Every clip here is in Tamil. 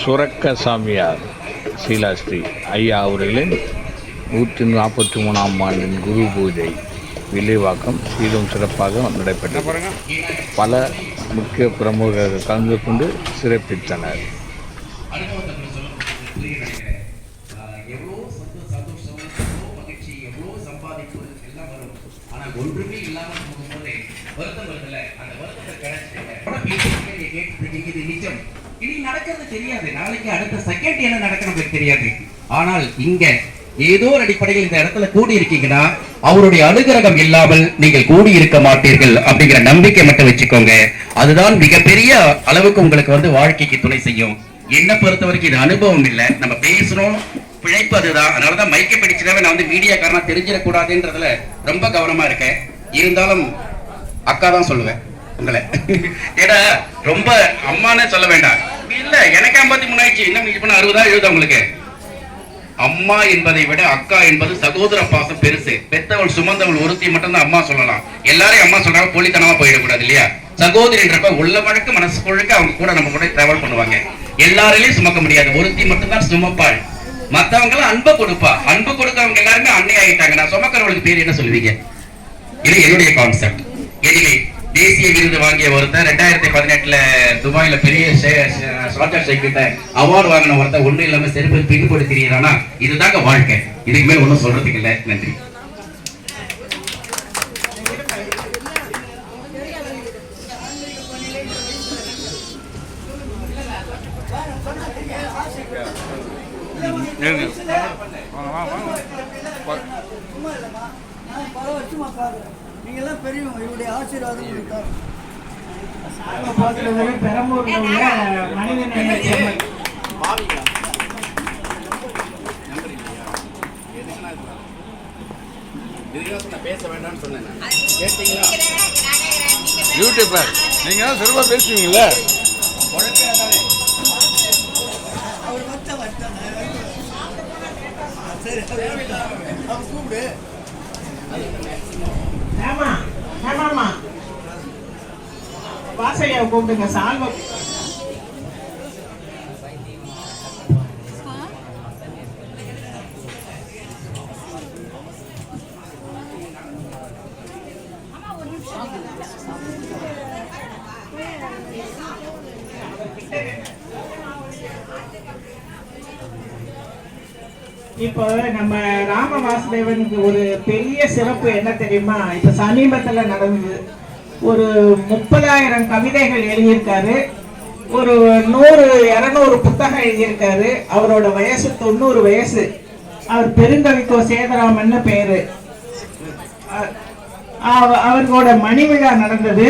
சுரக்க சாமியார் சீலாஸ்ரீ ஐயா அவர்களின் 143ஆம் ஆண்டின் குரு பூஜை வில்லிவாக்கம் சீரும் சிறப்பாக நடைபெற்றது. பல முக்கிய பிரமுகர்கள் கலந்து கொண்டு சிறப்பித்தனர். ஒன்றுமே இல்லாமல் போகும்போது வருத்தம் வருதுல, அந்த வருத்தத்தை கிடைச்சிட்டு நிஜம். இனி நடக்கிறது தெரியாது, நாளைக்கு அடுத்த செகண்ட் என்ன நடக்கிறது தெரியாது. ஆனால் இங்க ஏதோ ஒரு அடிப்படையில் இந்த இடத்துல கூடி இருக்கீங்கன்னா அவருடைய அனுகிரகம் இல்லாமல் நீங்கள் கூடி இருக்க மாட்டீர்கள் அப்படிங்கிற நம்பிக்கை மட்டும் வச்சுக்கோங்க. அதுதான் மிகப்பெரிய அளவுக்கு உங்களுக்கு வாழ்க்கைக்கு துணை செய்யும். என்ன பொறுத்த வரைக்கும் இது அனுபவம் இல்லை, நம்ம பேசணும் பிழைப்பு அதுதான். அதனாலதான் மைக்கை பிடிச்சிடாம நான் மீடியாக்காரனா தெரிஞ்சிடக்கூடாதுன்றதுல ரொம்ப கவனமா இருக்கேன். இருந்தாலும் அக்கா தான் சொல்லுவேன் உங்களை. ஏடா ரொம்ப அம்மானே சொல்ல வேண்டாம். இல்ல எனக்கு 53 ஆயிடுச்சு, இன்னும் 60 70 உங்களுக்கு. அம்மா என்பதை விட அக்கா என்பது சகோதர பாசம் பெருசு. பெத்தவள் சுமந்தவள் ஒருத்தி மட்டும்தான் அம்மா சொல்லலாம். எல்லாரையும் அம்மா சொல்றாங்க, போலித்தனமா போயிடக்கூடாது இல்லையா? சகோதரின்றப்ப உள்ள வழக்கு மனசு கொழுக்க அவங்க கூட நம்ம கூட டிராவல் பண்ணுவாங்க. எல்லாரையும் சுமக்க முடியாது, ஒருத்தி மட்டும்தான் சுமப்பாள். மத்தவங்க எல்லாம் அன்பை கொடுப்பா. அன்பு கொடுக்கறவங்க எல்லாருமே அன்னை ஆகிட்டாங்க. நான் சுமக்கிறவங்களுக்கு பேர் என்ன சொல்லுவீங்க? இது என்னுடைய கான்செப்ட். எனிவே தேசிய விருது வாங்கிய ஒருத்தர் 2018 துபாயில பெரிய ஷார்ட் கிட்ட அவார்டு வாங்கின ஒருத்தர் ஒன்றும் இல்லாம செருப்பு பின் போட்டு திரியறானா, இதுதாங்க வாழ்க்கை. இதுக்கு மேல ஒன்றும் சொல்றதுக்கு இல்லை. நன்றி. நீங்கெல்லாம் பெரியவங்க, இவருடைய ஆசீர்வாதம் கொடுத்தார். பெரம்பூர்ல உள்ள மனிதநேய பேச வேண்டாம்னு சொன்னேன். கேட்டீங்களா? யூடியூபர் நீங்க தான் சிறப்பாக பேசுவீங்கல்ல. அவர் சரி கூப்பிடு. வாசையா கூப்பிடுங்க. சால்வ இப்போ நம்ம ராம வாசுதேவனுக்கு ஒரு பெரிய சிறப்பு என்ன தெரியுமா? இப்ப சமீபத்துல நடந்தது. ஒரு 30,000 கவிதைகள் எழுதியிருக்காரு. ஒரு 100-200 புத்தகம் எழுதியிருக்காரு. அவரோட வயசு 90 வயசு. அவர் பெருங்கவிக்கோ சேதராமன் பேரு. அவர்களோட மணி விழா நடந்தது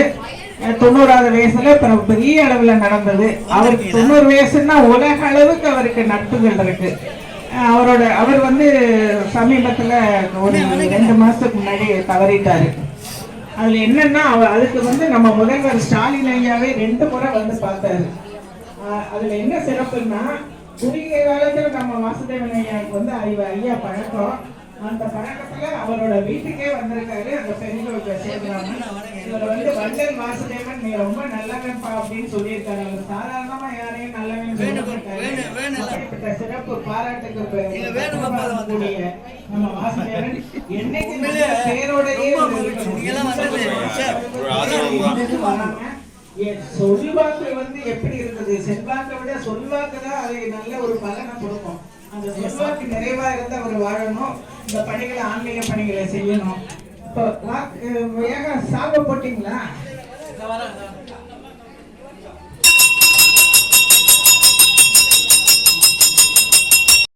90வது வயசுல. பெரிய அளவுல நடந்தது. அவருக்கு 90 வயசுன்னா உலக அளவுக்கு அவருக்கு நட்புகள் இருக்கு. அவர் சமீபத்துல ஒரு 2 மாசத்துக்கு முன்னாடி தவறிட்டாரு. அதுல என்னன்னா அதுக்கு நம்ம முதல்வர் ஸ்டாலின் ஐயாவே 2 முறை பார்த்தாரு. அதுல என்ன சிறப்புன்னா, குறுகிய காலத்துல நம்ம வாசுதேவன் ஐயாவுக்கு ஐயா பழக்கம். அந்த பழக்கத்துல அவரோட வீட்டுக்கே வந்திருக்காரு. அந்த பெண்களுக்கு சேர்க்கிறாங்க. இவர் வள்ளல் வாசுதேவன் நீ ரொம்ப நல்லவன்பா அப்படின்னு சொல்லியிருக்காரு. அவர் சாதாரணமா யாரையும் நல்லவன் சொல்லியிருக்காரு. சிறப்பு பாராட்டுக்கு நம்ம வாசுதேவன் என்னைக்கு பேரோடையே சொல்வாக்கு எப்படி இருந்தது? செல்வாக்கை விட சொல்வாக்கு தான் அது நல்ல ஒரு பலனை கொடுக்கும். அந்த செல்வாக்கு நிறைவா இருந்தா அவர் வாழணும். இந்த பணிகளை ஆன்மீக பணிகளை செய்யணும். இப்போ சாப்பிட போட்டீங்களா?